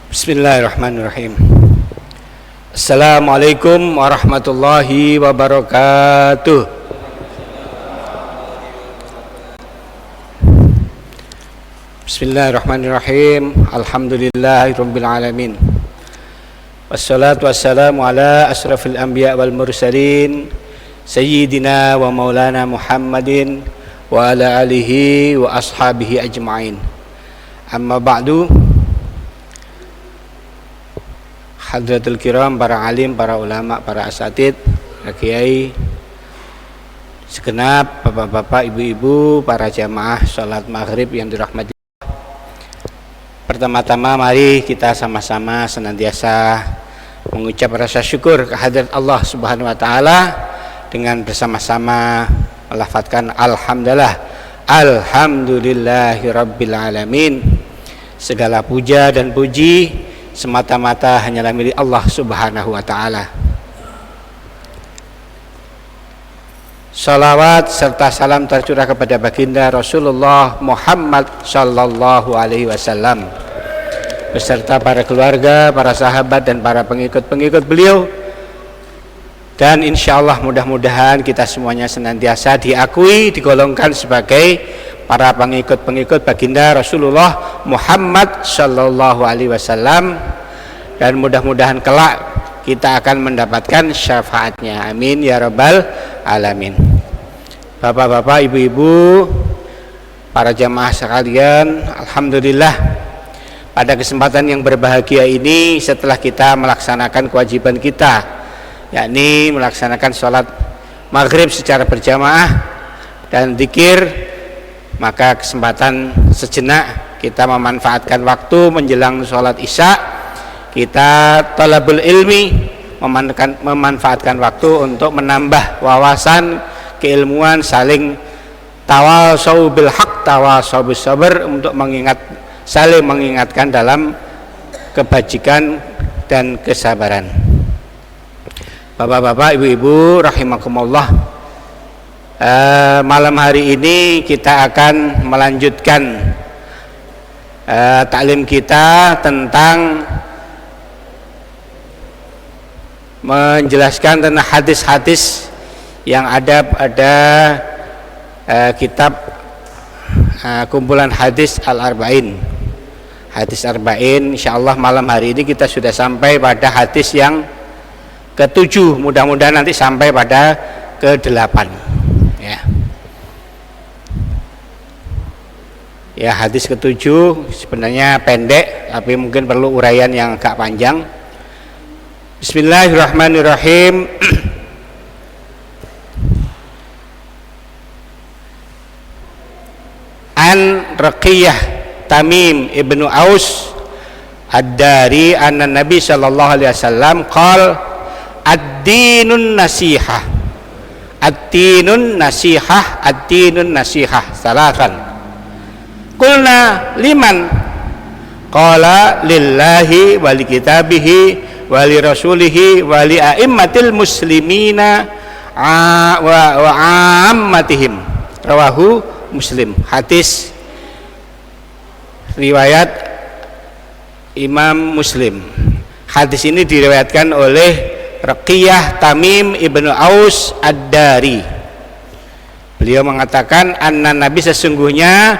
Bismillahirrahmanirrahim. Assalamualaikum warahmatullahi wabarakatuh. Bismillahirrahmanirrahim. Alhamdulillahirabbil alamin. Wassalatu wassalamu ala asrafil anbiya wal mursalin sayyidina wa maulana Muhammadin wa ala alihi wa ashabihi ajma'in. Amma ba'du. Hadratul kiram, para alim, para ulama, para asatid, para kiai, segenap bapak-bapak, ibu-ibu, para jamaah sholat maghrib yang dirahmati. Pertama-tama mari kita sama-sama senantiasa mengucap rasa syukur kehadirat Allah Subhanahu wa taala dengan bersama-sama melafadzkan alhamdulillah, alhamdulillahirabbil alamin. Segala puja dan puji semata-mata hanyalah milik Allah Subhanahu wa taala. Salawat serta salam tercurah kepada baginda Rasulullah Muhammad sallallahu alaihi wasallam beserta para keluarga, para sahabat dan para pengikut-pengikut beliau. Dan insyaallah mudah-mudahan kita semuanya senantiasa diakui, digolongkan sebagai para pengikut-pengikut baginda Rasulullah Muhammad sallallahu alaihi wasallam, dan mudah-mudahan kelak kita akan mendapatkan syafaatnya. Amin ya rabbal alamin. Bapak-bapak, ibu-ibu, para jamaah sekalian, alhamdulillah pada kesempatan yang berbahagia ini, setelah kita melaksanakan kewajiban kita, yakni melaksanakan sholat maghrib secara berjamaah dan zikir, maka kesempatan sejenak kita memanfaatkan waktu menjelang sholat isya, kita talabul ilmi, memanfaatkan waktu untuk menambah wawasan, keilmuan, saling tawasau bil haq, tawasau bis sabr, untuk saling mengingatkan dalam kebajikan dan kesabaran. Bapak-bapak, ibu-ibu rahimakumullah, malam hari ini kita akan melanjutkan taklim kita tentang menjelaskan tentang hadis-hadis yang ada pada kitab kumpulan hadis Al-Arba'in. Hadis Arba'in, insyaallah malam hari ini kita sudah sampai pada hadis yang ke-7, mudah-mudahan nanti sampai pada ke-8 ya. Ya, hadis ke-7 sebenarnya pendek tapi mungkin perlu uraian yang agak panjang. Bismillahirrahmanirrahim. An Raqiyah Tamim ibnu Aus ad-Dari anna Nabi sallallahu alaihi wasallam qala ad-dinun nasihah, ad-dinun nasihah, ad-dinun nasihah salatan. Qulna liman? Qala lillahi wa li kitabihi wa li rasulihi wa li a'immatil muslimina wa ammatihim. Rawahu Muslim. Hadis riwayat Imam Muslim. Hadis ini diriwayatkan oleh Raqiyah Tamim ibnu Aus ad-Dari. Beliau mengatakan anna Nabi, sesungguhnya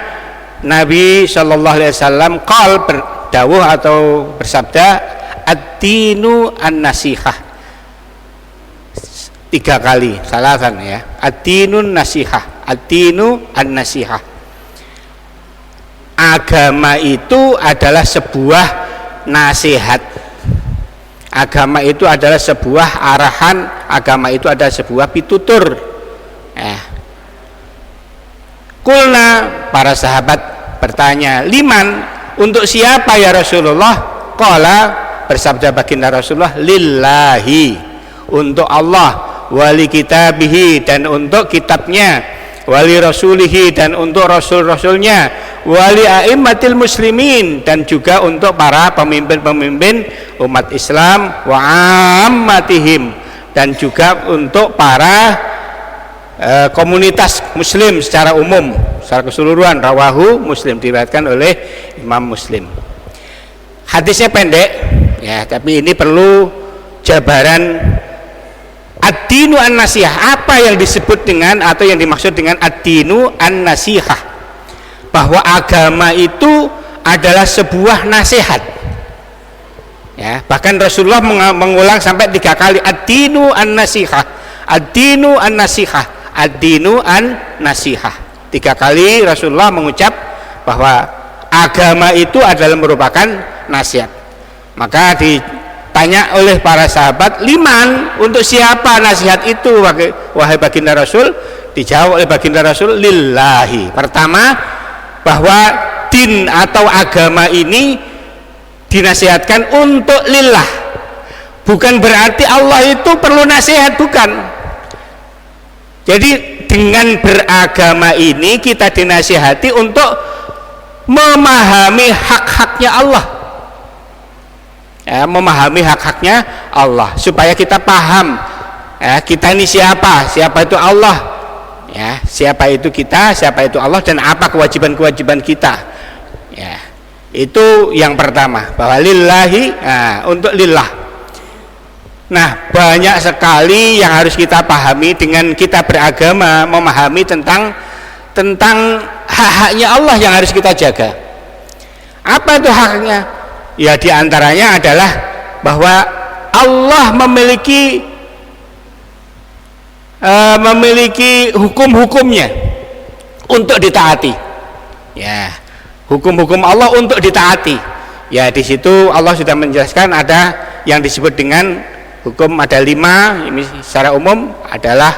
Nabi sallallahu alaihi wasallam qal, berdawuh atau bersabda, ad-dinu an-nasihah, 3 kali, salatan ya. Ad-dinun nasihah, ad-dinu an-nasihah. Agama itu adalah sebuah nasihat. Agama itu adalah sebuah arahan, agama itu adalah sebuah pitutur. Kulna, para sahabat bertanya, liman, untuk siapa ya Rasulullah? Qala, bersabda baginda Rasulullah, lillahi, untuk Allah, wali kitabihi, dan untuk kitabnya, wali rasulihi, dan untuk rasul-rasulnya, wali a'immatil muslimin, dan juga untuk para pemimpin-pemimpin umat Islam, wa ammatihim, dan juga untuk para komunitas muslim secara umum, secara keseluruhan. Rawahu Muslim, diriwayatkan oleh Imam Muslim. Hadisnya pendek ya, tapi ini perlu jabaran. Ad-dinu an-nasihah, apa yang disebut dengan atau yang dimaksud dengan ad-dinu an-nasihah? Bahwa agama itu adalah sebuah nasihat. Ya, bahkan Rasulullah mengulang sampai 3 kali ad-dinu an-nasihah, ad-dinu an-nasihah, ad-dinu an-nasihah. 3 kali Rasulullah mengucap bahwa agama itu adalah merupakan nasihat. Maka ditanya oleh para sahabat, liman, untuk siapa nasihat itu wahai baginda Rasul? Dijawab oleh baginda Rasul, lillahi. Pertama, bahwa din atau agama ini dinasihatkan untuk lillah. Bukan berarti Allah itu perlu nasihat, bukan. Jadi dengan beragama ini kita dinasihati untuk memahami hak-haknya Allah. Ya, memahami hak-haknya Allah supaya kita paham ya, kita ini siapa itu Allah ya, siapa itu kita, siapa itu Allah, dan apa kewajiban-kewajiban kita ya. Itu yang pertama, bahwa lillahi, untuk lillah. Nah, banyak sekali yang harus kita pahami dengan kita beragama, memahami tentang hak-haknya Allah yang harus kita jaga. Apa itu haknya? Ya, diantaranya adalah bahwa Allah memiliki hukum-hukumnya untuk ditaati. Ya, hukum-hukum Allah untuk ditaati. Ya, di situ Allah sudah menjelaskan ada yang disebut dengan hukum, ada 5. Ini secara umum adalah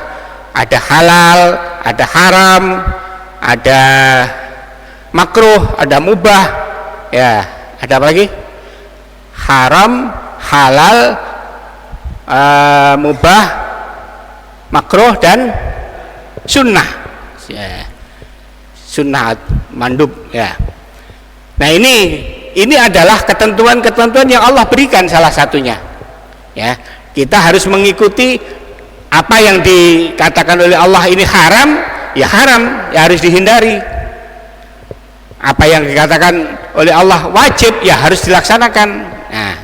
ada halal, ada haram, ada makruh, ada mubah. Ya, ada apa lagi? Haram, halal, mubah, makruh, dan sunnah ya. Sunnah, mandub ya. Nah, ini adalah ketentuan-ketentuan yang Allah berikan, salah satunya ya. Kita harus mengikuti apa yang dikatakan oleh Allah ini haram, ya haram, ya harus dihindari. Apa yang dikatakan oleh Allah wajib, ya harus dilaksanakan. Nah,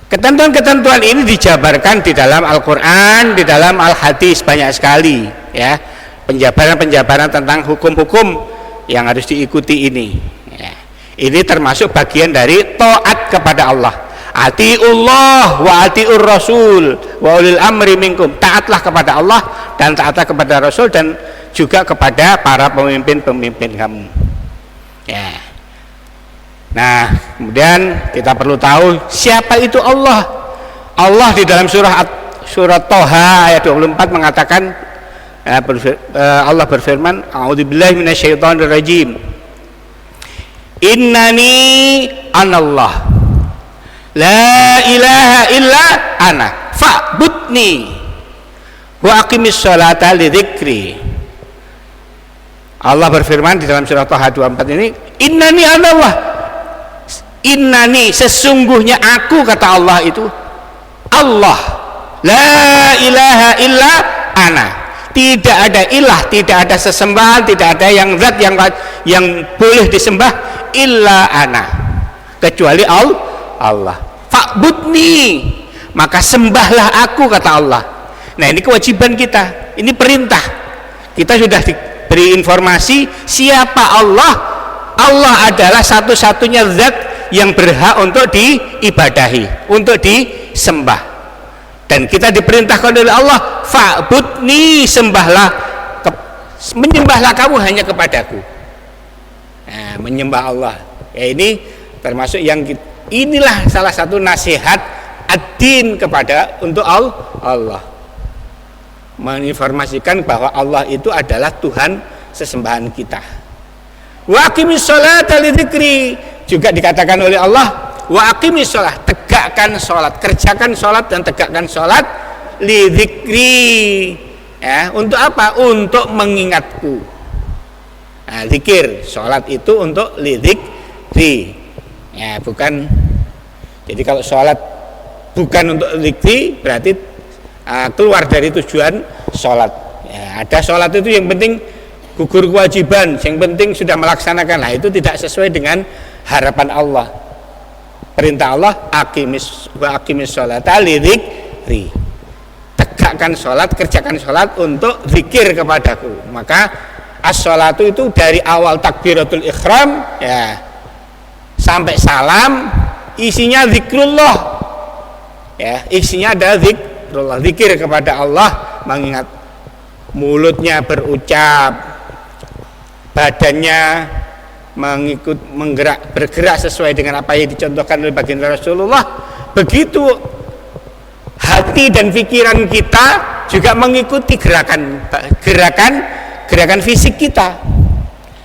ketentuan-ketentuan ini dijabarkan di dalam Al-Quran, di dalam Al-Hadis, banyak sekali ya, penjabaran-penjabaran tentang hukum-hukum yang harus diikuti ini ya. Ini termasuk bagian dari taat kepada Allah. Atiullah wa atiur rasul wa ulil amri minkum. Taatlah kepada Allah dan taatlah kepada Rasul dan juga kepada para pemimpin-pemimpin kamu ya. Nah, kemudian kita perlu tahu siapa itu Allah. Allah di dalam surat Toha ayat 24 mengatakan, Allah berfirman, a'udzubillahi minasyaitonirrajim, innani anallah la ilaha illa ana fa'budni wa aqimis sholata lidzikri. Allah berfirman di dalam surat Toha 24 ini, innani anallah, innani, sesungguhnya aku, kata Allah itu Allah, la ilaha illa ana, tidak ada ilah, tidak ada sesembahan, tidak ada yang zat yang boleh disembah illa ana, kecuali Allah. Fa'budni, maka sembahlah aku, kata Allah. Nah, ini kewajiban kita, ini perintah. Kita sudah diberi informasi siapa Allah. Allah adalah satu-satunya zat yang berhak untuk diibadahi, untuk disembah. Dan kita diperintahkan oleh Allah, fa'budni, sembahlah, menyembahlah kamu hanya kepadaku. Nah, menyembah Allah ya, ini termasuk yang inilah salah satu nasihat ad-din kepada untuk Allah, menginformasikan bahwa Allah itu adalah Tuhan sesembahan kita. Wa aqimis sholata lidzikri, juga dikatakan oleh Allah, wa aqimis sholat, tegakkan sholat, kerjakan sholat dan tegakkan sholat, lidzikri ya, untuk apa? Untuk mengingatku. Nah, zikir, sholat itu untuk lidzikri ya, bukan. Jadi kalau sholat bukan untuk zikri berarti keluar dari tujuan sholat ya. Ada sholat itu yang penting gugur kewajiban, yang penting sudah melaksanakan. Nah, itu tidak sesuai dengan harapan Allah Perintah Allah, aqimis sholata lidzikri. Tegakkan sholat, kerjakan sholat untuk zikir kepadaku. Maka as-sholatu itu dari awal takbiratul ihram ya sampai salam isinya zikrullah. Ya, isinya ada zikrullah, zikir kepada Allah, mengingat. Mulutnya berucap, badannya bergerak sesuai dengan apa yang dicontohkan oleh baginda Rasulullah. Begitu hati dan pikiran kita juga mengikuti gerakan fisik kita.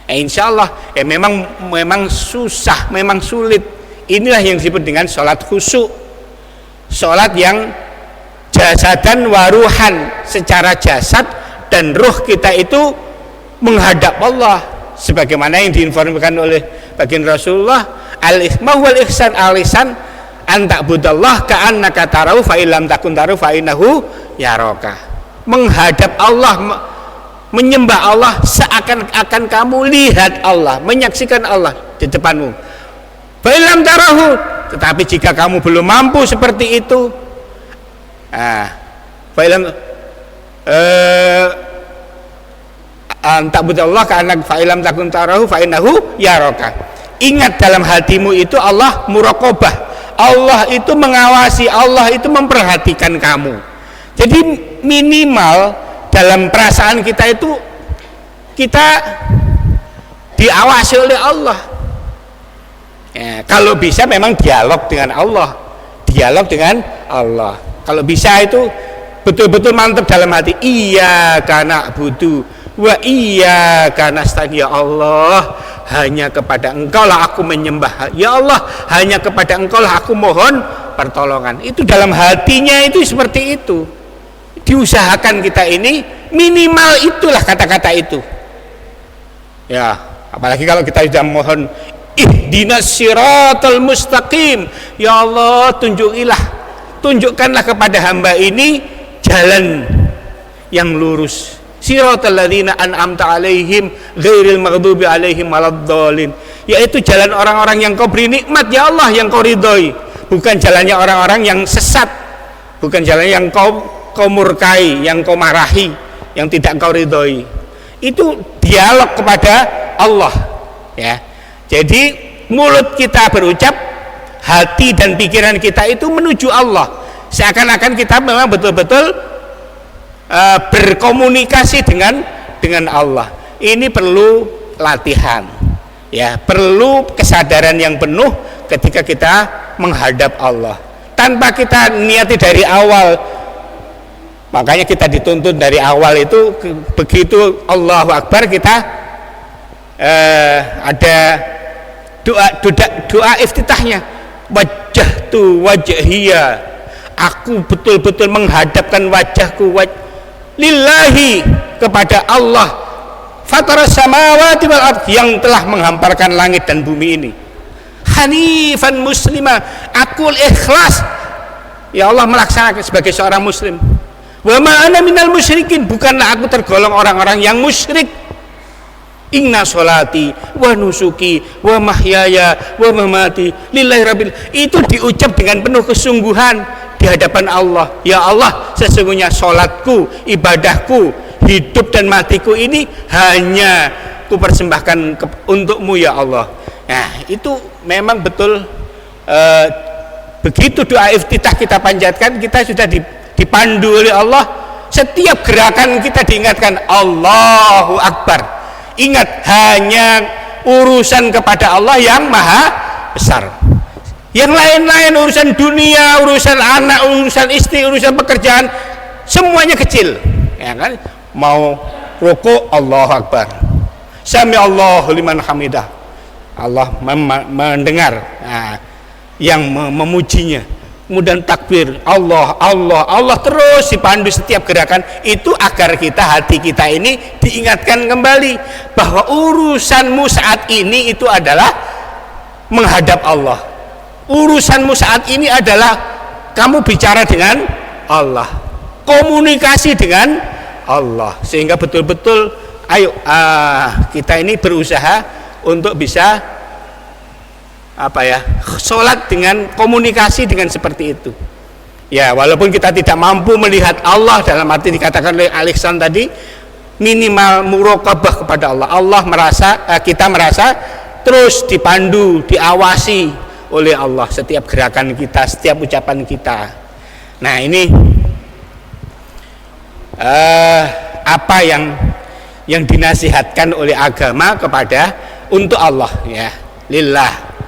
Insya Allah memang susah, memang sulit. Inilah yang disebut dengan sholat khusyuk, sholat yang jasadan waruhan, secara jasad dan ruh kita itu menghadap Allah. Sebagaimana yang diinformasikan oleh baginda Rasulullah, al-ihmah wal ihsan al-ihsan anta'budallah ka'annaka tarahu fa illam takun tarahu fa innahu yaraka. Menghadap Allah, menyembah Allah seakan-akan kamu lihat Allah, menyaksikan Allah di depanmu. Fa illam tarahu, tetapi jika kamu belum mampu seperti itu, fa illam ta'budallah ka'annaka fa illam takun tarahu fa innahu yaraka. Ingat dalam hatimu itu Allah muraqabah. Allah itu mengawasi, Allah itu memperhatikan kamu. Jadi minimal dalam perasaan kita itu kita diawasi oleh Allah. Ya, kalau bisa memang dialog dengan Allah. Dialog dengan Allah. Kalau bisa itu betul-betul mantap dalam hati. Iyyaka na'budu wa iyyaka nasta'in. Ya Allah, hanya kepada Engkau lah aku menyembah. Ya Allah, hanya kepada Engkau lah aku mohon pertolongan. Itu dalam hatinya itu seperti itu. Diusahakan kita ini minimal itulah kata-kata itu. Ya, apalagi kalau kita sudah mohon ihdinas siratal mustaqim. Ya Allah, tunjukkanlah kepada hamba ini jalan yang lurus. Siratal ladzina an'amta alaihim ghairil maghdubi alaihim waladdallin. Yaitu jalan orang-orang yang Kau beri nikmat ya Allah, yang Kau ridhoi, bukan jalannya orang-orang yang sesat, bukan jalan yang Kau murkai, yang Kau marahi, yang tidak Kau ridhoi. Itu dialog kepada Allah ya. Jadi mulut kita berucap, hati dan pikiran kita itu menuju Allah. Seakan-akan kita memang betul-betul berkomunikasi dengan Allah. Ini perlu latihan ya, perlu kesadaran yang penuh ketika kita menghadap Allah. Tanpa kita niati dari awal, makanya kita dituntut dari awal itu begitu Allahu Akbar kita ada doa iftitahnya, wajjahtu wajhiya, aku betul-betul menghadapkan wajahku lillahi, kepada Allah, fataras samawati wal ardh, yang telah menghamparkan langit dan bumi ini, hanifan muslimah, aku ikhlas ya Allah melaksanakan sebagai seorang muslim, wa ma ana minal musyrikin, bukanlah aku tergolong orang-orang yang musyrik. Inna sholati wa nusuki wa mahyaya wa mamati lillahi rabbil, itu diucap dengan penuh kesungguhan di hadapan Allah. Ya Allah, sesungguhnya sholatku, ibadahku, hidup dan matiku ini hanya kupersembahkan untukmu ya Allah. Nah, itu memang betul begitu doa iftitah kita panjatkan, kita sudah dipandu oleh Allah. Setiap gerakan kita diingatkan Allahu Akbar. Ingat, hanya urusan kepada Allah yang maha besar. Yang lain-lain, urusan dunia, urusan anak, urusan istri, urusan pekerjaan, semuanya kecil ya kan. Mau rukuk Allahu Akbar, sami Allahu liman hamidah, Allah mendengar yang memujinya. Kemudian takbir, Allah, Allah, Allah, terus dipandu setiap gerakan itu agar hati kita ini diingatkan kembali bahwa urusanmu saat ini itu adalah menghadap Allah. Urusanmu saat ini adalah kamu bicara dengan Allah, komunikasi dengan Allah, sehingga betul-betul ayo kita ini berusaha untuk bisa sholat dengan komunikasi dengan seperti itu. Ya, walaupun kita tidak mampu melihat Allah, dalam arti dikatakan oleh Al-Ihsan tadi, minimal muraqabah kepada Allah. Kita merasa terus dipandu, diawasi oleh Allah setiap gerakan kita, setiap ucapan kita. Nah, ini apa yang dinasihatkan oleh agama kepada untuk Allah, ya, lillah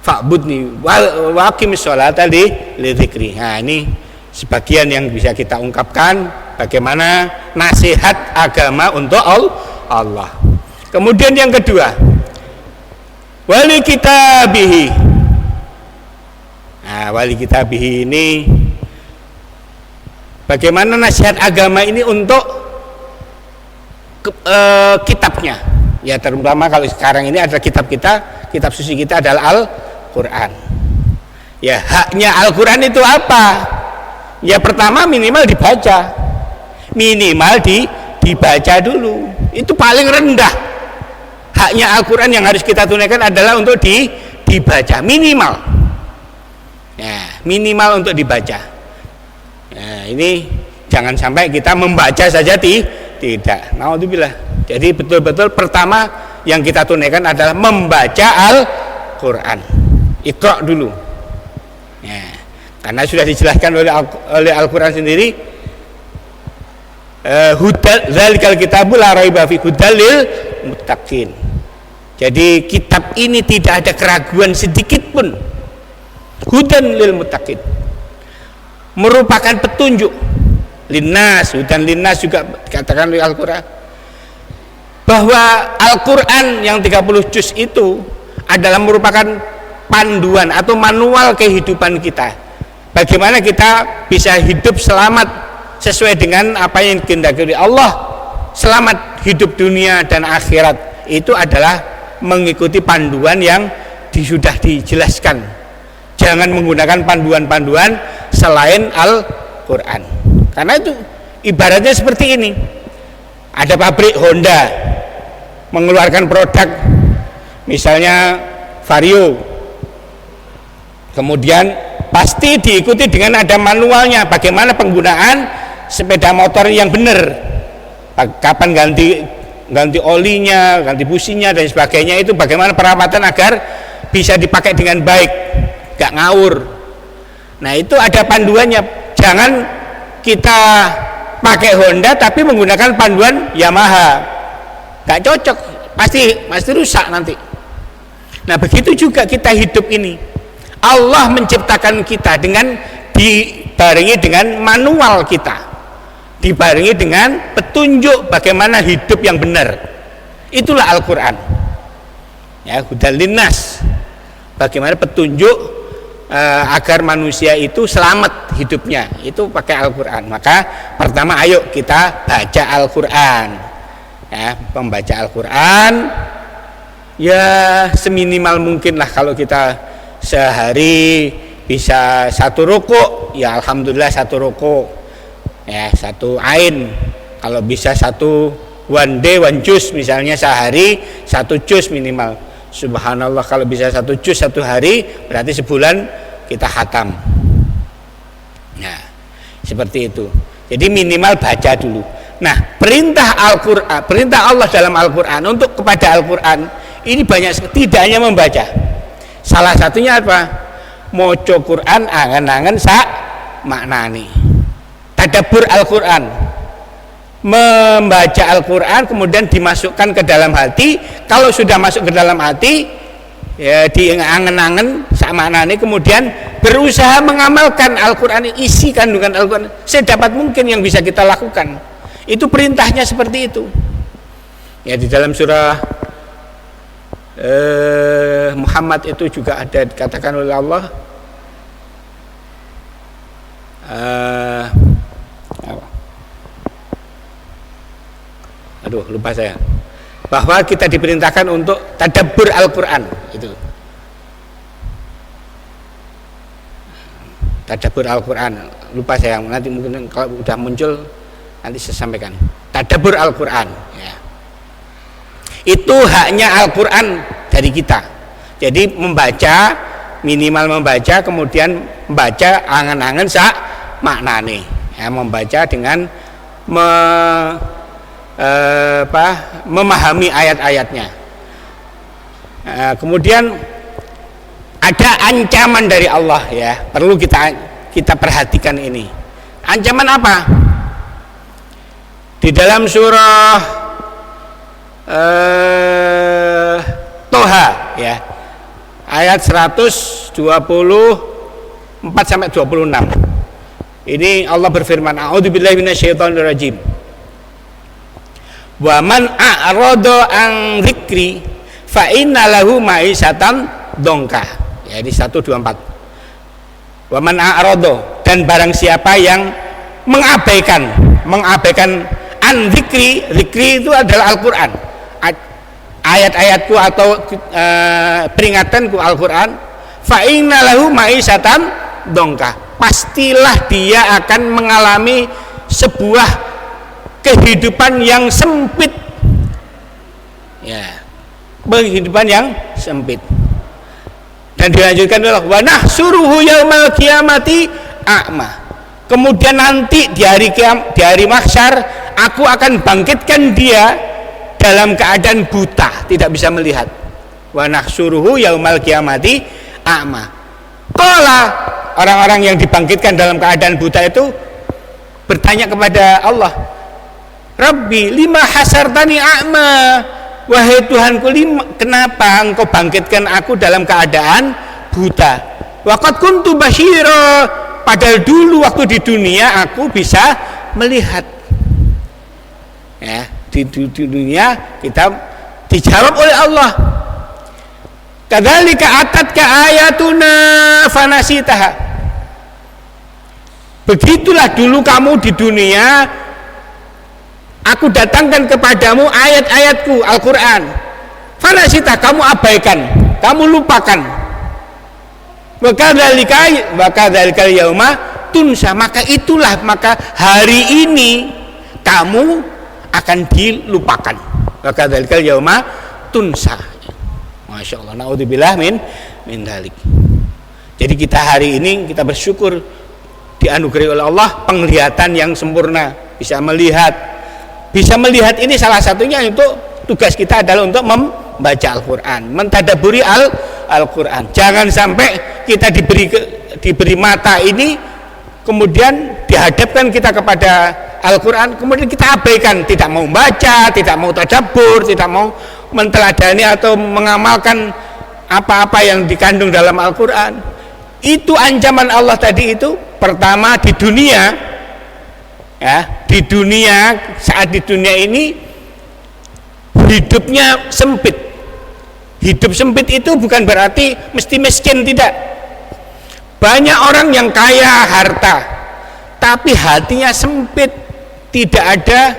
fa'budni wa aqimis sholata li dzikri. Nah, ini sebagian yang bisa kita ungkapkan bagaimana nasihat agama untuk Allah. Kemudian yang kedua, wali kitabihi. Nah, wali kitabihi ini bagaimana nasihat agama ini untuk kitabnya. Ya, terutama kalau sekarang ini adalah kitab suci kita adalah Al-Quran. Ya, haknya Al-Quran itu apa? Ya, pertama minimal dibaca, dibaca dulu. Itu paling rendah. Haknya Al-Quran yang harus kita tunaikan adalah untuk dibaca minimal. Ya, minimal untuk dibaca. Nah, ini jangan sampai kita membaca saja tidak. Naudzubillah. Jadi betul-betul pertama yang kita tunaikan adalah membaca Al-Quran. Iqra dulu. Ya, karena sudah dijelaskan oleh Al-Quran sendiri, dzalikal kitabul la raiba fi hudal lil muttaqin. Jadi kitab ini tidak ada keraguan sedikit pun. Hudan lil muttaqin. Merupakan petunjuk linnas, hudan linnas juga dikatakan oleh Al-Quran. Bahwa Al-Quran yang 30 juz itu adalah merupakan panduan atau manual kehidupan kita. Bagaimana kita bisa hidup selamat sesuai dengan apa yang dikehendaki oleh Allah, selamat hidup dunia dan akhirat. Itu adalah mengikuti panduan yang sudah dijelaskan. Jangan menggunakan panduan-panduan selain Al-Quran. Karena itu ibaratnya seperti ini. Ada pabrik Honda mengeluarkan produk misalnya Vario, kemudian pasti diikuti dengan ada manualnya, bagaimana penggunaan sepeda motor yang benar, kapan ganti olinya, ganti businya dan sebagainya, itu bagaimana perawatan agar bisa dipakai dengan baik, gak ngawur. Nah, itu ada panduannya. Jangan kita pakai Honda tapi menggunakan panduan Yamaha, gak cocok, pasti rusak nanti. Nah, begitu juga kita hidup ini. Allah menciptakan kita dengan dibarengi dengan manual kita, dibarengi dengan petunjuk bagaimana hidup yang benar. Itulah Al-Quran. Ya, hudal linnas, bagaimana petunjuk agar manusia itu selamat hidupnya, itu pakai Al-Quran. Maka pertama, ayo kita baca Al-Quran. Ya, membaca Al-Quran ya seminimal mungkin lah. Kalau kita sehari bisa 1 rukuk, ya alhamdulillah 1 rukuk, ya 1 ain. Kalau bisa 1 one day one juz, misalnya sehari 1 juz minimal. Subhanallah, kalau bisa 1 juz 1 hari berarti sebulan kita khatam. Nah, seperti itu. Jadi minimal baca dulu. Nah, perintah Al-Quran, perintah Allah dalam Al-Quran untuk kepada Al-Quran ini banyak, tidak hanya membaca. Salah satunya apa? Moco Quran angen-angen sak maknani. Tadabbur Al-Quran, membaca Al-Quran kemudian dimasukkan ke dalam hati. Kalau sudah masuk ke dalam hati, ya diangen-angen sak maknani, kemudian berusaha mengamalkan Al-Quran, isi kandungan Al-Quran sedapat mungkin yang bisa kita lakukan. Itu perintahnya seperti itu. Ya, di dalam surah Muhammad itu juga ada dikatakan oleh Allah, aduh lupa saya, bahwa kita diperintahkan untuk tadabbur Al-Quran. Itu tadabbur Al-Quran, lupa saya, nanti mungkin kalau udah muncul nanti saya sampaikan. Tadabbur Al-Quran, ya. Itu haknya Al-Quran dari kita. Jadi membaca, minimal membaca, kemudian membaca angen-angen sak maknane. Ya, membaca dengan memahami ayat-ayatnya. Kemudian ada ancaman dari Allah, ya, perlu kita perhatikan ini. Ancaman apa? Di dalam surah Toha, ya, ayat 124 sampai 26. Ini Allah berfirman, a'udzubillahi minasyaitonirrajim. Wa man a'rada an dzikri fa inna lahu ma'isatan dongka. Ya, di 124. Wa man a'rada, dan barang siapa yang mengabaikan an dzikri. Dzikri itu adalah Al-Qur'an. Ayat-ayatku atau peringatanku Al-Qur'an, fa inna lahu ma'isatan dongka. Pastilah dia akan mengalami sebuah kehidupan yang sempit, ya, kehidupan yang sempit. Dan dilanjutkan adalah wa nahsuruhu yaumal qiyamati a'ma. Kemudian nanti di hari mahsyar aku akan bangkitkan dia dalam keadaan buta, tidak bisa melihat. Wa nahsuruhu yaumal qiyamati a'ma. Qala, orang-orang yang dibangkitkan dalam keadaan buta itu bertanya kepada Allah, Rabbi lima hasartani a'ma, wahai Tuhanku, kenapa engkau bangkitkan aku dalam keadaan buta? Waqad kuntu basyira, padahal dulu waktu di dunia aku bisa melihat. Ya, di dunia kita dijawab oleh Allah, kadzalika atatka ayatuna fanasitaha. Begitulah dulu kamu di dunia, aku datangkan kepadamu ayat-ayatku Al-Quran, fanasitah, kamu abaikan, kamu lupakan. Wakadzalikal yauma tunsa, maka hari ini kamu akan dilupakan. Wakadzalikal yauma tunsa. Masya Allah, naudzubillah min dzalik. Jadi kita hari ini kita bersyukur dianugerahi oleh Allah penglihatan yang sempurna, bisa melihat. Bisa melihat ini salah satunya untuk tugas kita adalah untuk membaca Al-Quran, mentadabburi Al-Quran. Jangan sampai kita diberi mata ini, kemudian dihadapkan kita kepada Al-Quran, kemudian kita abaikan, tidak mau baca, tidak mau tadabbur, tidak mau menteladani atau mengamalkan apa-apa yang dikandung dalam Al-Quran. Itu ancaman Allah tadi itu. Pertama di dunia, ya, di dunia, saat di dunia ini hidupnya sempit. Hidup sempit itu bukan berarti mesti miskin, tidak. Banyak orang yang kaya harta tapi hatinya sempit, tidak ada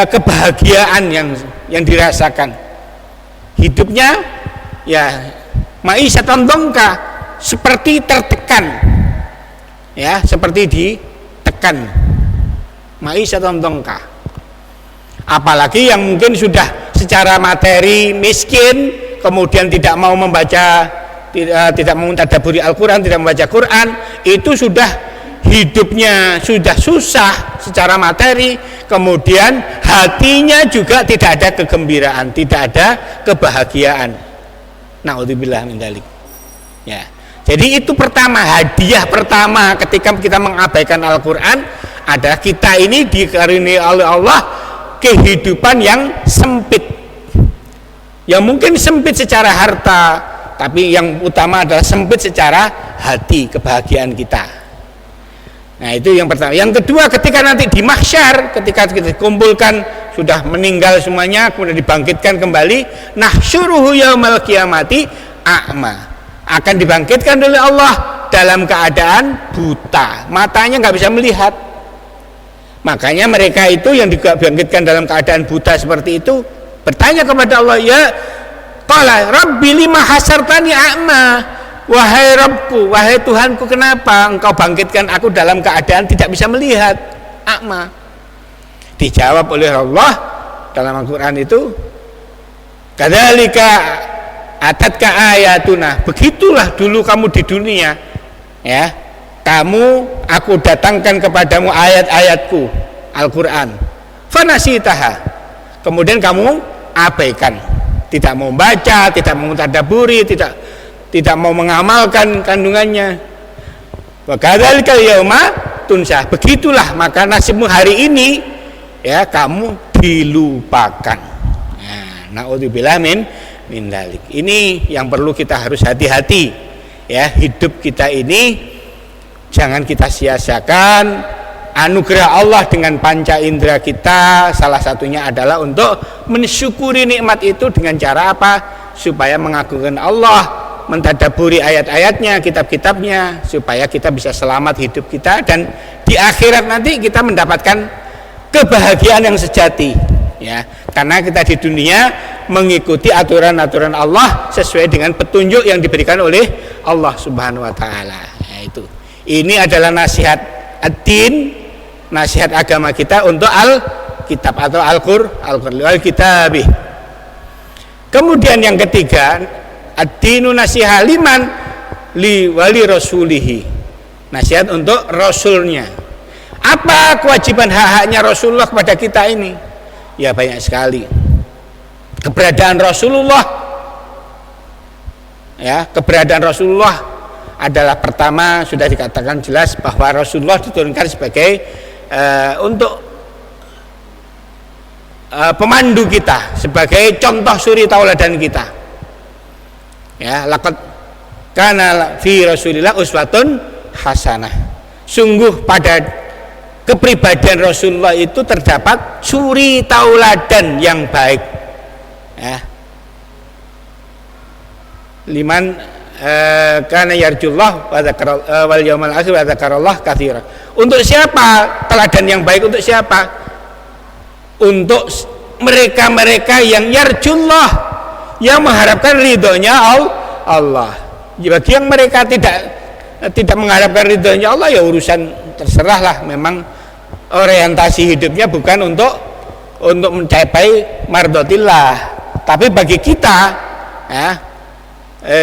kebahagiaan yang dirasakan. Hidupnya ya ma'isyatan dongka, seperti tertekan, ya, seperti ditekan, ma'isyatan dongka. Apalagi yang mungkin sudah secara materi miskin, kemudian tidak mau membaca, tidak mau mentadabburi Al-Quran, tidak membaca Quran, itu sudah hidupnya sudah susah secara materi, kemudian hatinya juga tidak ada kegembiraan, tidak ada kebahagiaan. Naudzubillah min dzalik. Ya. Jadi itu pertama, hadiah pertama ketika kita mengabaikan Al-Quran adalah kita ini dikaruniai oleh Allah kehidupan yang sempit. Yang mungkin sempit secara harta, tapi yang utama adalah sempit secara hati, kebahagiaan kita. Nah, itu yang pertama. Yang kedua, ketika nanti di mahsyar, ketika kita dikumpulkan, sudah meninggal semuanya, kemudian dibangkitkan kembali, nahsyuruhu yaumal qiyamati a'ma, akan dibangkitkan oleh Allah dalam keadaan buta, matanya nggak bisa melihat. Makanya mereka itu yang dibangkitkan dalam keadaan buta seperti itu bertanya kepada Allah, ya qala rabbi lima hasartani a'ma, wahai Rabbku, wahai Tuhanku, kenapa engkau bangkitkan aku dalam keadaan tidak bisa melihat, a'ma. Dijawab oleh Allah dalam Al-Quran itu, kadzalika atatka ayatuna, begitulah dulu kamu di dunia, ya, aku datangkan kepadamu ayat-ayatku, Al-Quran, fanasitaha, kemudian kamu abaikan, tidak mau baca, tidak mau tadabburi, tidak mau mengamalkan kandungannya. Wa kadzalika yauma tunsa, begitulah maka nasibmu hari ini, ya, kamu dilupakan. Nah, naudzubillah min dalik. Ini yang perlu kita harus hati-hati, ya, hidup kita ini jangan kita sia-siakan. Anugerah Allah dengan panca indera kita salah satunya adalah untuk mensyukuri nikmat itu dengan cara apa? Supaya mengagungkan Allah, mentadabburi ayat-ayatnya, kitab-kitabnya, supaya kita bisa selamat hidup kita, dan di akhirat nanti kita mendapatkan kebahagiaan yang sejati, ya, karena kita di dunia mengikuti aturan-aturan Allah sesuai dengan petunjuk yang diberikan oleh Allah Subhanahu wa taala. Ya, itu. Ini adalah nasihat ad-din, nasihat agama kita untuk al-kitab atau al-Qur'an al-kitabih. Kemudian yang ketiga, ad-dinu nasihat liman li wali rasulihi, nasihat untuk rasulnya. Apa kewajiban hak-haknya Rasulullah kepada kita ini? Ya, banyak sekali. Keberadaan Rasulullah, ya, keberadaan Rasulullah adalah pertama sudah dikatakan jelas bahwa Rasulullah diturunkan sebagai untuk pemandu kita, sebagai contoh suri tauladan kita. Ya, laqad kana fi Rasulillah uswatun hasanah. Sungguh pada kepribadian Rasulullah itu terdapat suri tauladan yang baik. Ya. Liman karena yarjullah wal yaumal akhir wa dzakarallah katsira. Untuk siapa teladan yang baik? Untuk siapa? Untuk mereka-mereka yang yarjullah, yang mengharapkan ridhonya Allah. Bagi yang mereka tidak mengharapkan ridhonya Allah, ya urusan terserahlah. Memang orientasi hidupnya bukan untuk mencapai mardhatillah. Tapi bagi kita, ya,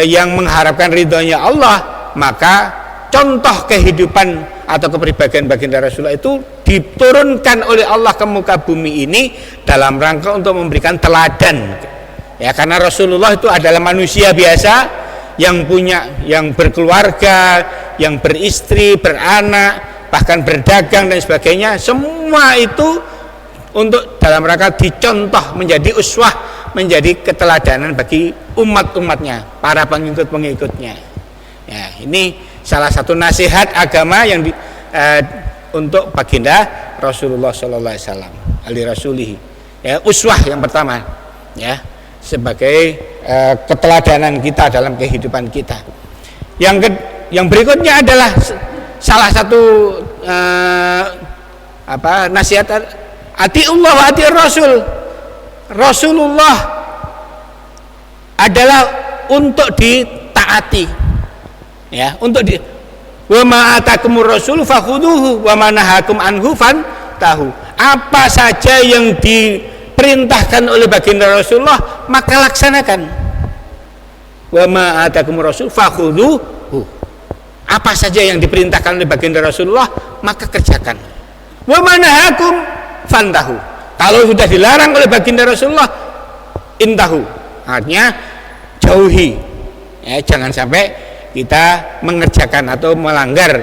yang mengharapkan ridhonya Allah, maka contoh kehidupan atau kepribadian baginda Rasulullah itu diturunkan oleh Allah ke muka bumi ini dalam rangka untuk memberikan teladan, ya, karena Rasulullah itu adalah manusia biasa yang berkeluarga, yang beristri, beranak, bahkan berdagang dan sebagainya. Semua itu untuk dalam rangka dicontoh, menjadi uswah, menjadi keteladanan bagi umat-umatnya, para pengikut-pengikutnya. Ya, ini salah satu nasihat agama yang untuk baginda Rasulullah Sallallahu Alaihi Wasallam, ali rasulihi. Ya, uswah yang pertama, ya, sebagai keteladanan kita dalam kehidupan kita. Yang berikutnya adalah salah satu nasihat atiullah wa ati rasul. Rasulullah adalah untuk ditaati, ya, untuk wa ma atakumur rasul fakhuduhu wa ma nahakum anhu fantahu. Apa saja yang diperintahkan oleh baginda Rasulullah maka laksanakan. Wa ma atakumur rasul fakhuduhu. Apa saja yang diperintahkan oleh baginda Rasulullah maka kerjakan. Wa ma nahakum fantahu. Kalau sudah dilarang oleh baginda Rasulullah, intahu, artinya jauhi, ya, jangan sampai kita mengerjakan atau melanggar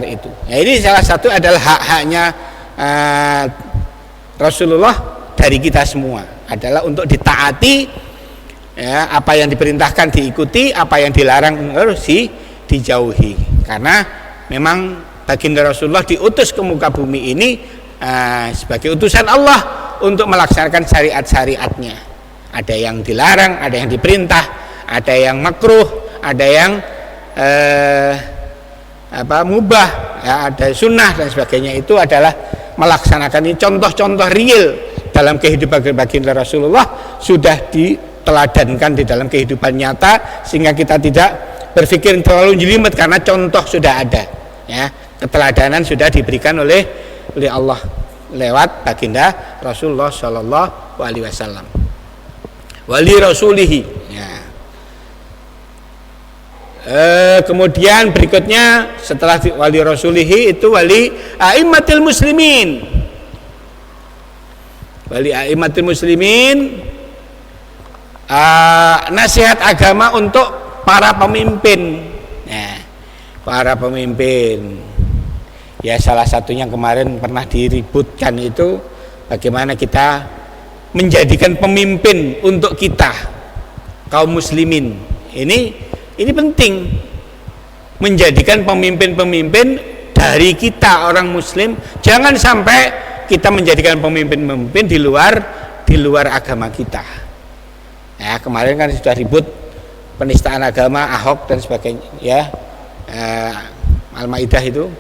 itu. Ya, ini salah satu adalah hak-haknya Rasulullah dari kita semua, adalah untuk ditaati, ya, apa yang diperintahkan diikuti, apa yang dilarang harus dijauhi. Karena memang baginda Rasulullah diutus ke muka bumi ini sebagai utusan Allah untuk melaksanakan syariat-syariatnya. Ada yang dilarang, ada yang diperintah, ada yang makruh, ada yang mubah, ya, ada sunnah dan sebagainya. Itu adalah melaksanakan ini. Contoh-contoh real dalam kehidupan baginda Rasulullah sudah diteladankan di dalam kehidupan nyata, sehingga kita tidak berpikir terlalu jelimet karena contoh sudah ada, ya. Keteladanan sudah diberikan oleh Allah lewat baginda Rasulullah Shallallahu Alaihi Wasallam. Wali rasulihi, ya. Kemudian berikutnya setelah wali rasulihi itu wali a'immatil muslimin. Wali a'immatil muslimin, nasihat agama untuk para pemimpin. Nah, para pemimpin. Ya salah satunya kemarin pernah diributkan itu bagaimana kita menjadikan pemimpin untuk kita kaum muslimin. Ini penting, menjadikan pemimpin-pemimpin dari kita orang muslim. Jangan sampai kita menjadikan pemimpin-pemimpin di luar agama kita. Ya, kemarin kan sudah ribut penistaan agama, Ahok dan sebagainya, ya, Al-Maidah itu.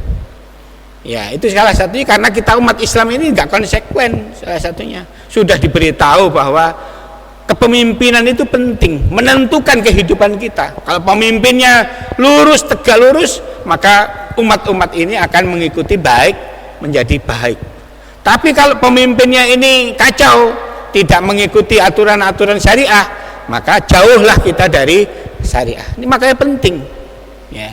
Ya, itu salah satunya karena kita umat Islam ini nggak konsekuen. Salah satunya sudah diberitahu bahwa kepemimpinan itu penting, menentukan kehidupan kita. Kalau pemimpinnya lurus, tegak lurus, maka umat-umat ini akan mengikuti baik, menjadi baik. Tapi kalau pemimpinnya ini kacau, tidak mengikuti aturan-aturan syariah, maka jauhlah kita dari syariah. Ini makanya penting, ya.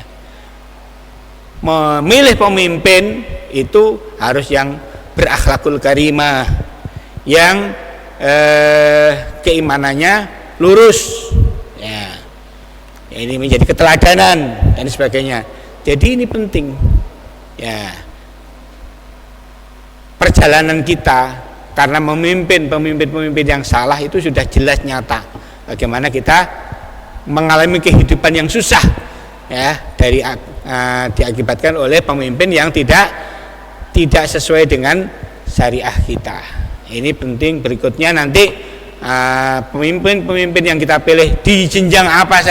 Memilih pemimpin itu harus yang berakhlakul karimah, yang keimanannya lurus, ya. Ini menjadi keteladanan dan sebagainya. Jadi ini penting, ya. Perjalanan kita karena memimpin pemimpin yang salah itu sudah jelas nyata. Bagaimana kita mengalami kehidupan yang susah, ya, dari diakibatkan oleh pemimpin yang tidak sesuai dengan syariah kita. Ini penting. Berikutnya nanti pemimpin-pemimpin yang kita pilih di jenjang apa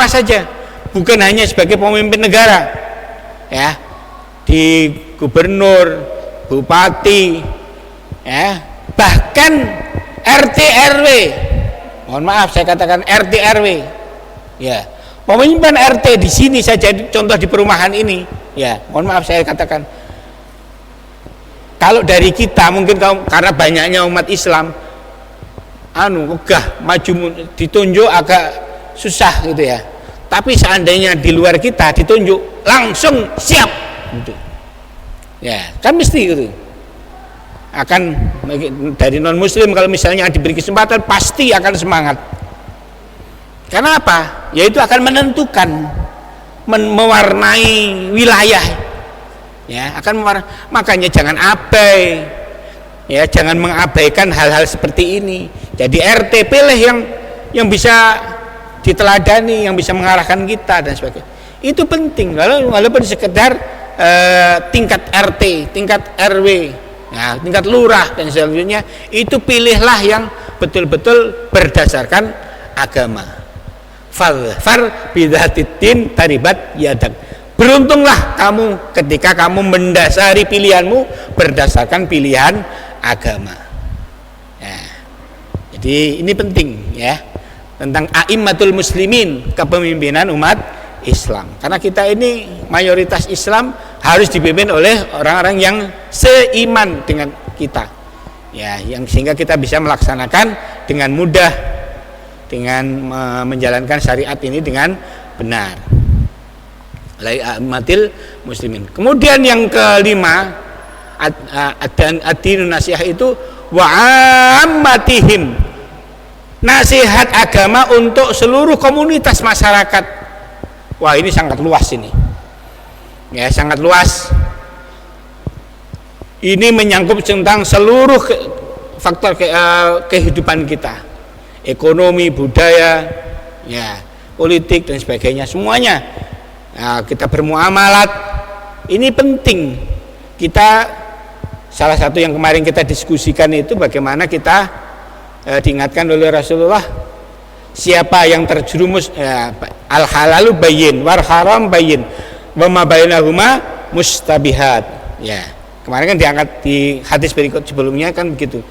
saja, bukan hanya sebagai pemimpin negara, ya, di gubernur, bupati, ya, bahkan RT RW. Mohon maaf saya katakan RT RW, ya, pemimpin RT di sini saja, contoh di perumahan ini, ya, mohon maaf saya katakan. Kalau dari kita mungkin karena banyaknya umat Islam, maju ditunjuk agak susah gitu ya. Tapi seandainya di luar kita ditunjuk langsung siap, gitu. Ya kan mesti gitu. Akan dari non Muslim kalau misalnya diberi kesempatan pasti akan semangat. Karena apa? Yaitu akan menentukan, mewarnai wilayah. Ya, makanya jangan abai, ya, jangan mengabaikan hal-hal seperti ini. Jadi RT pilih yang bisa diteladani, yang bisa mengarahkan kita dan sebagainya. Itu penting. Walaupun sekedar tingkat RT, tingkat RW, ya, tingkat lurah dan sebagainya, itu pilihlah yang betul-betul berdasarkan agama. Far bidzatiddin taribat yadak. Beruntunglah kamu ketika kamu mendasari pilihanmu berdasarkan pilihan agama. Ya. Jadi ini penting, ya, tentang a'immatul muslimin, kepemimpinan umat Islam. Karena kita ini mayoritas Islam harus dipimpin oleh orang-orang yang seiman dengan kita, ya, yang sehingga kita bisa melaksanakan dengan mudah, dengan menjalankan syariat ini dengan benar. A'immatil muslimin. Kemudian yang kelima, ad-dinun nasihah itu wa'ammatihim, nasihat agama untuk seluruh komunitas masyarakat. Wah, ini sangat luas ini, ya, sangat luas. Ini menyangkut tentang seluruh faktor kehidupan kita, ekonomi, budaya, ya, politik dan sebagainya, semuanya. Nah, kita bermuamalat, ini penting. Kita salah satu yang kemarin kita diskusikan itu bagaimana kita diingatkan oleh Rasulullah, siapa yang terjerumus, al halalu bayyin war haram bayyin wa ma bainahuma mustabihat. Ya, kemarin kan diangkat di hadis berikut sebelumnya kan begitu.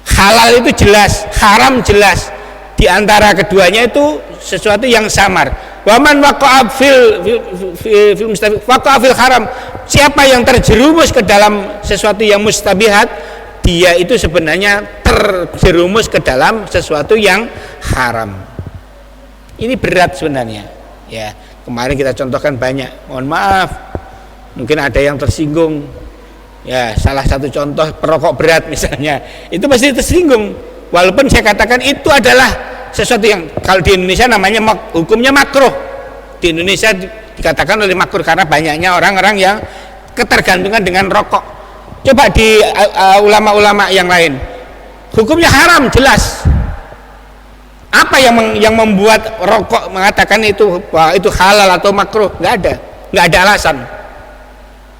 Halal itu jelas, haram jelas. Di antara keduanya itu sesuatu yang samar. Waman waqa'a fil mustabihat waqa'a fil haram. Siapa yang terjerumus ke dalam sesuatu yang mustabihat, dia itu sebenarnya terjerumus ke dalam sesuatu yang haram. Ini berat sebenarnya. Ya, kemarin kita contohkan banyak. Mohon maaf, mungkin ada yang tersinggung. Ya, salah satu contoh perokok berat misalnya, itu pasti tersinggung. Walaupun saya katakan itu adalah sesuatu yang kalau di Indonesia namanya hukumnya makruh. Di Indonesia dikatakan oleh makruh karena banyaknya orang-orang yang ketergantungan dengan rokok. Coba di ulama-ulama yang lain, hukumnya haram jelas. Apa yang membuat rokok mengatakan itu halal atau makruh? Nggak ada alasan.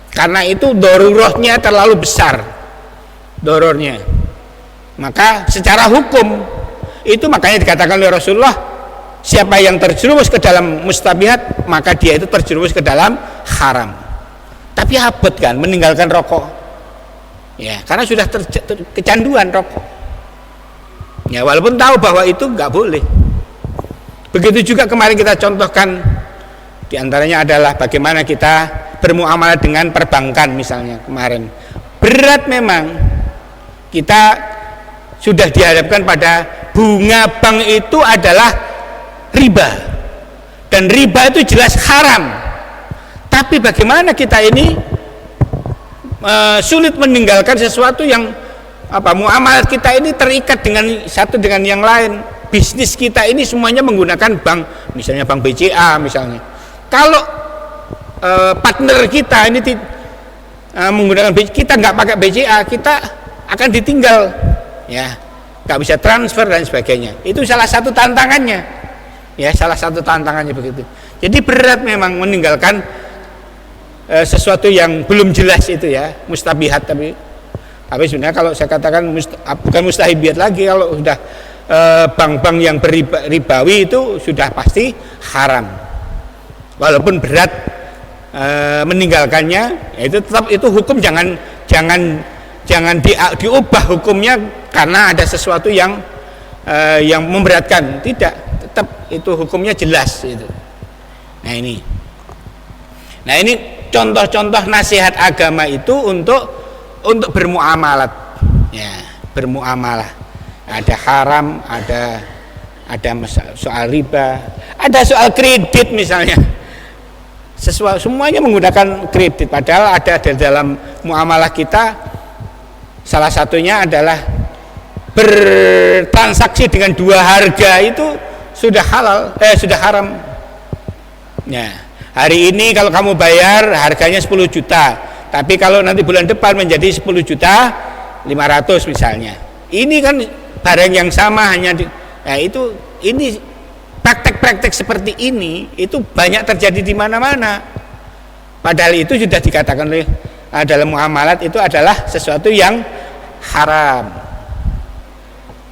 Karena itu dorurahnya terlalu besar, dorornya. Maka secara hukum itu makanya dikatakan oleh Rasulullah, siapa yang terjerumus ke dalam mustabihat maka dia itu terjerumus ke dalam haram. Tapi abot kan meninggalkan rokok, ya karena sudah kecanduan rokok. Ya walaupun tahu bahwa itu nggak boleh. Begitu juga kemarin kita contohkan, diantaranya adalah bagaimana kita bermuamalah dengan perbankan misalnya kemarin. Berat memang, kita sudah dihadapkan pada bunga bank itu adalah riba, dan riba itu jelas haram. Tapi bagaimana kita ini sulit meninggalkan sesuatu yang muamalah kita ini terikat dengan satu dengan yang lain. Bisnis kita ini semuanya menggunakan bank, misalnya bank BCA misalnya. Kalau partner kita ini menggunakan BCA, kita nggak pakai BCA, kita akan ditinggal, ya nggak bisa transfer dan sebagainya. Itu salah satu tantangannya, ya salah satu tantangannya begitu. Jadi berat memang meninggalkan sesuatu yang belum jelas itu ya, mustabihat. Tapi sebenarnya kalau saya katakan bukan mustahibiat lagi, kalau sudah bank-bank yang ribawi itu sudah pasti haram. Walaupun berat meninggalkannya, itu tetap itu hukum jangan diubah hukumnya karena ada sesuatu yang memberatkan. Tidak, tetap itu hukumnya jelas itu. Nah ini contoh-contoh nasihat agama itu untuk bermuamalat, ya bermuamalah. Ada haram, ada soal riba, ada soal kredit misalnya. Semuanya menggunakan kredit, padahal ada di dalam muamalah kita salah satunya adalah bertransaksi dengan dua harga itu sudah sudah haram. Ya, hari ini kalau kamu bayar harganya 10 juta, tapi kalau nanti bulan depan menjadi 10 juta 500 misalnya. Ini kan barang yang sama hanya ini praktek-praktek seperti ini itu banyak terjadi di mana-mana. Padahal itu sudah dikatakan oleh dalam muamalat itu adalah sesuatu yang haram.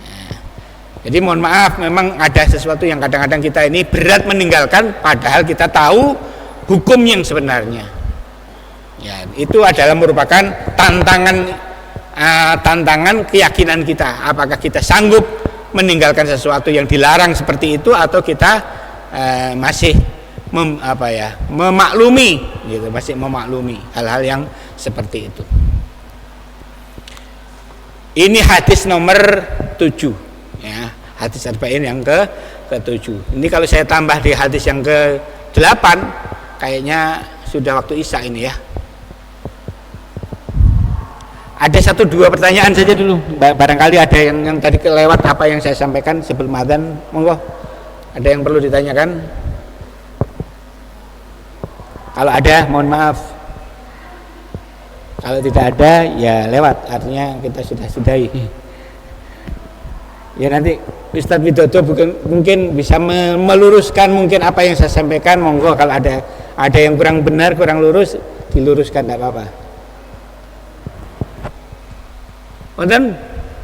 Nah, jadi mohon maaf, memang ada sesuatu yang kadang-kadang kita ini berat meninggalkan, padahal kita tahu hukum yang sebenarnya. Ya, itu adalah merupakan tantangan keyakinan kita. Apakah kita sanggup meninggalkan sesuatu yang dilarang seperti itu, atau kita masih memaklumi gitu, masih memaklumi hal-hal yang seperti itu. Ini hadis nomor 7 ya, hadis arba'in yang ke-7. Ini kalau saya tambah di hadis yang ke-8 kayaknya sudah waktu Isya ini ya. Ada 1-2 pertanyaan saja dulu, barangkali ada yang tadi kelewat apa yang saya sampaikan sebelum adzan. Monggo, ada yang perlu ditanyakan? Kalau ada mohon maaf, kalau tidak ada ya lewat, artinya kita sudah sudahi. Ya nanti Ustadz Widodo mungkin bisa meluruskan mungkin apa yang saya sampaikan. Monggo, kalau ada yang kurang benar, kurang lurus, diluruskan, tidak apa-apa. Wonten?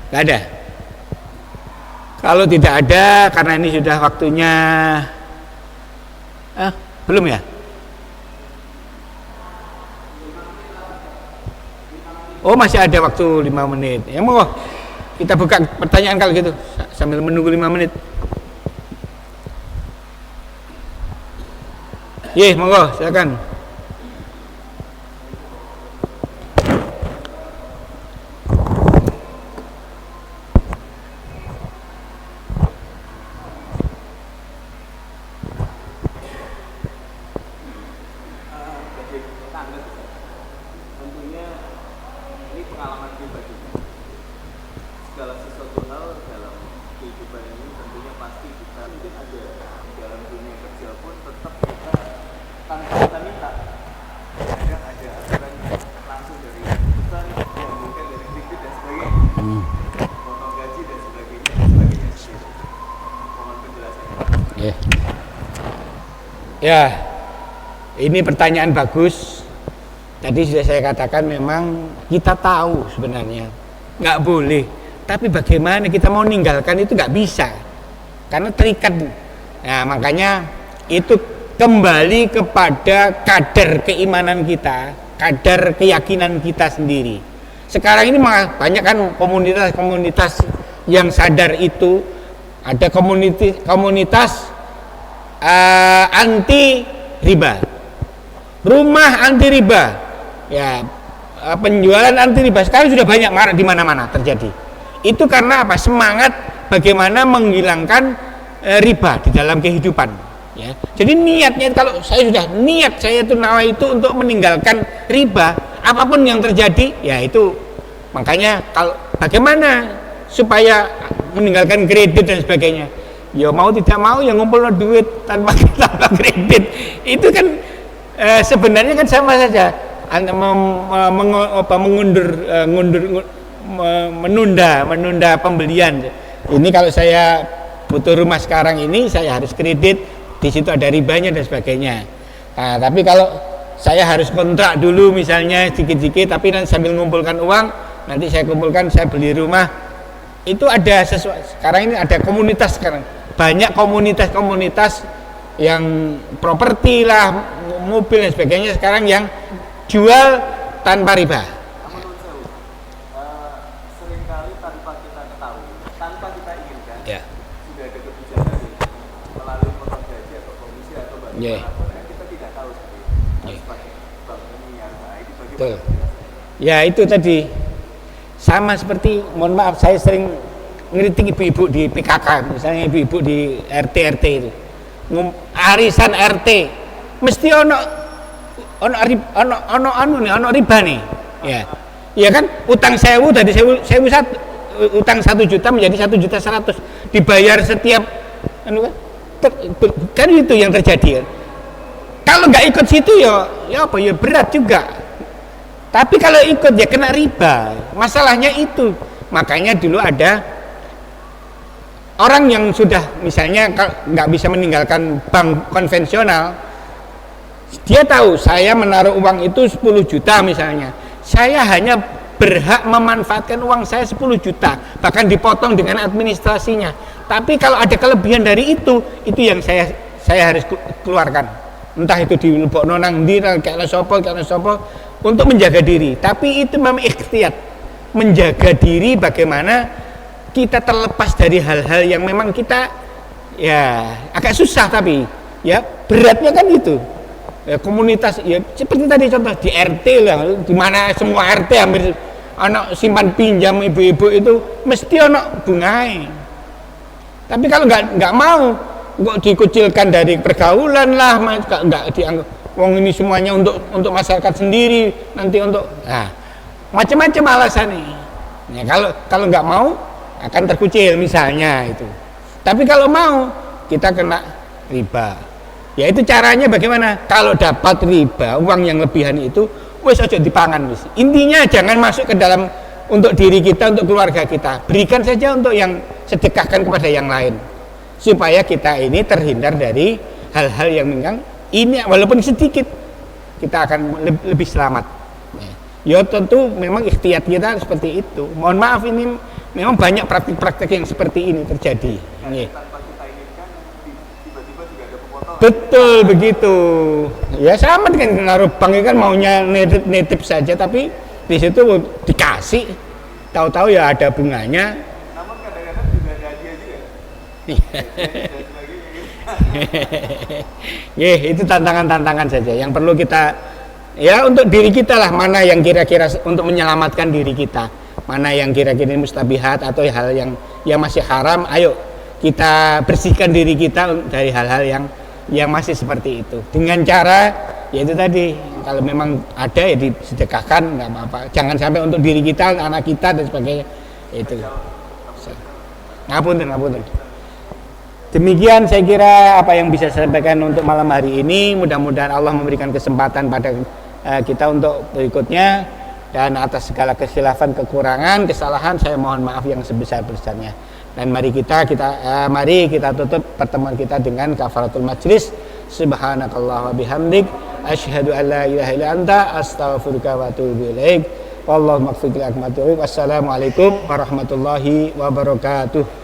Nggak ada. Kalau tidak ada, karena ini sudah waktunya. Belum ya? Oh, masih ada waktu 5 menit. Ya mau kita buka pertanyaan kalau gitu sambil menunggu 5 menit. Monggo, silakan. riba ini tentunya pasti kita mungkin ada di dalam dunia kerja pun tetap kita tanpa kita minta kadang ada aturan langsung dari perusahaan yang mungkin dari kredit dan sebagainya, potong gaji dan sebagainya sendiri. Mohon penjelasannya. Ya, ini pertanyaan bagus. Tadi sudah saya katakan memang kita tahu sebenarnya nggak boleh, tapi bagaimana kita mau meninggalkan itu nggak bisa karena terikat. Nah makanya itu kembali kepada kadar keimanan kita, kadar keyakinan kita sendiri. Sekarang ini banyak kan komunitas-komunitas yang sadar itu. Ada komunitas anti riba, rumah anti riba, ya penjualan anti riba sekarang sudah banyak marak di mana-mana terjadi. Itu karena apa? Semangat bagaimana menghilangkan riba di dalam kehidupan. Ya. Jadi niatnya kalau saya sudah niat saya itu nawa itu untuk meninggalkan riba, apapun yang terjadi, ya itu makanya kalau bagaimana supaya meninggalkan kredit dan sebagainya. Ya mau tidak mau ya ngumpul duit tanpa kredit itu kan sebenarnya kan sama saja menunda pembelian. Ini kalau saya butuh rumah sekarang ini saya harus kredit, di situ ada ribanya dan sebagainya. Nah, tapi kalau saya harus kontrak dulu misalnya sedikit-sedikit tapi nanti sambil mengumpulkan uang, nanti saya kumpulkan saya beli rumah. Itu ada sesuatu. Sekarang ini ada komunitas sekarang. Banyak komunitas yang properti lah, mobil dan sebagainya sekarang yang jual tanpa riba. Namun seringkali tanpa kita ketahui, tanpa kita inginkan, sudah ada kebijakan melalui potong gaji atau komisi atau bagaimana kita tidak tahu harus pakai bank ini yang itu bagaimana. Ya itu tadi sama seperti, mohon maaf saya sering ngeritik ibu-ibu di PKK, misalnya ibu-ibu di RT itu arisan RT mesti ono riba nih, ya kan, utang sewu dari sewu satu, utang 1 juta menjadi 1.100.000 dibayar setiap kan itu yang terjadi. Kalau nggak ikut situ ya apa ya berat juga, tapi kalau ikut ya kena riba. Masalahnya itu, makanya dulu ada orang yang sudah misalnya nggak bisa meninggalkan bank konvensional, dia tahu saya menaruh uang itu 10 juta misalnya, saya hanya berhak memanfaatkan uang saya 10 juta, bahkan dipotong dengan administrasinya. Tapi kalau ada kelebihan dari itu yang saya harus keluarkan, entah itu di lubuk nonang di kayak sopo untuk menjaga diri. Tapi itu memang ikhtiar menjaga diri, bagaimana kita terlepas dari hal-hal yang memang kita ya agak susah, tapi ya beratnya kan itu ya, komunitas ya seperti tadi contoh di RT lah, di mana semua RT hampir anak simpan pinjam ibu-ibu itu mesti anak bungai. Tapi kalau nggak mau kok dikucilkan dari pergaulan lah, nggak dianggap wong ini semuanya untuk masyarakat sendiri, nanti untuk macam-macam alasannya. Ya kalau nggak mau akan terkucil misalnya itu. Tapi kalau mau kita kena riba. Ya itu caranya bagaimana? Kalau dapat riba, uang yang lebihan itu wis aja dipangan wis. Intinya jangan masuk ke dalam untuk diri kita, untuk keluarga kita. Berikan saja untuk yang sedekahkan kepada yang lain. Supaya kita ini terhindar dari hal-hal yang memang ini walaupun sedikit kita akan lebih selamat. Ya tentu memang ikhtiar kita seperti itu. Mohon maaf ini memang banyak praktik-praktik yang seperti ini terjadi. Tanpa kita inginkan tiba-tiba juga ada pemotongan. Betul begitu. Ya sama dengan naruh bank kan maunya nitip saja, tapi di situ dikasih, tahu-tahu ya ada bunganya. Namun kadang-kadang juga ada hadiah juga. Itu tantangan-tantangan saja yang perlu kita ya untuk diri kita lah, mana yang kira-kira untuk menyelamatkan diri kita, mana yang kira-kira mustabihat atau hal yang masih haram, ayo kita bersihkan diri kita dari hal-hal yang masih seperti itu dengan cara yaitu tadi, kalau memang ada ya disedekahkan, nggak apa-apa, jangan sampai untuk diri kita, anak kita dan sebagainya itu. Ngapunten. Demikian saya kira apa yang bisa saya sampaikan untuk malam hari ini. Mudah-mudahan Allah memberikan kesempatan pada kita untuk berikutnya, dan atas segala kekhilafan, kekurangan, kesalahan saya mohon maaf yang sebesar-besarnya. Dan mari kita tutup pertemuan kita dengan kafaratul majlis. Subhanakallah wa bihamdik asyhadu an la ilaha illa anta astaghfiruka wa atubu ilaik. Wallahu muwaffiq ila aqwamit thoriq. Wassalamualaikum warahmatullahi wabarakatuh.